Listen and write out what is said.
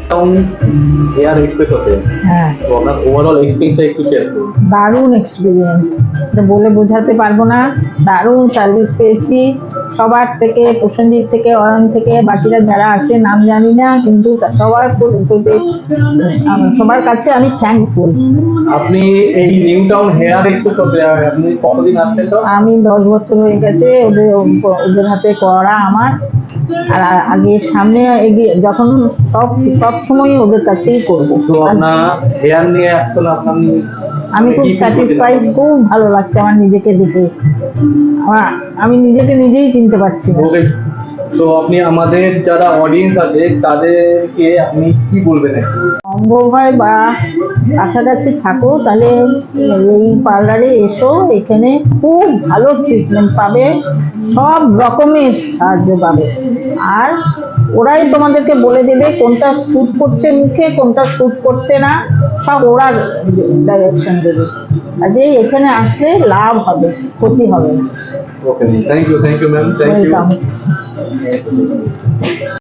Hair express হতে, হ্যাঁ, তো আপনার ওভারঅল এক্সপিরিয়েন্সটা একটু শেয়ার করুন। দারুণ এক্সপিরিয়েন্স, এটা বলে বোঝাতে পারবো না। দারুণ সার্ভিস পেয়েছি সবার থেকে, প্রসেনজিৎ থেকে, অয়ন থেকে, বাকিরা যারা আছে নাম জানি না, কিন্তু সবার কাছে আমি থ্যাঙ্কফুল। আপনি এই নিউ টাউন হেয়ার এক্সপ্রেস হতে আপনি কতদিন আসছেন? তো আমি 10 বছর হয়ে গেছে ওদের ওদের হাতে করা আমার। আর আগে সামনে এগিয়ে যখন সব সব সময় ওদের কাছেই করবো। তো আপনার হেয়ার নিয়ে এখন আপনি আমি খুব কি feel করছেন? স্যাটিসফাইড, খুব ভালো লাগছে আমার নিজেকে দেখে। আমি নিজেকে নিজেই চিনতে পারছি না। ওকে, তো আপনি আমাদের যারা অডিয়েন্স আছে তাদেরকে আপনি কি বলবেন একটু? সম্ভব হয় বা কাছাকাছি থাকো তাহলে এই পার্লারে এসো, এখানে খুব ভালো ট্রিটমেন্ট পাবে, সব রকমের সাহায্য পাবে। আর ওরাই তোমাদেরকে বলে দেবে কোনটা শ্যুট করছে মুখে, কোনটা শ্যুট করছে না, সব ওরা ডাইরেকশন দেবে। কাজেই এখানে আসলে লাভ হবে, ক্ষতি হবে না। Okay, thank you ma'am, thank you. Welcome.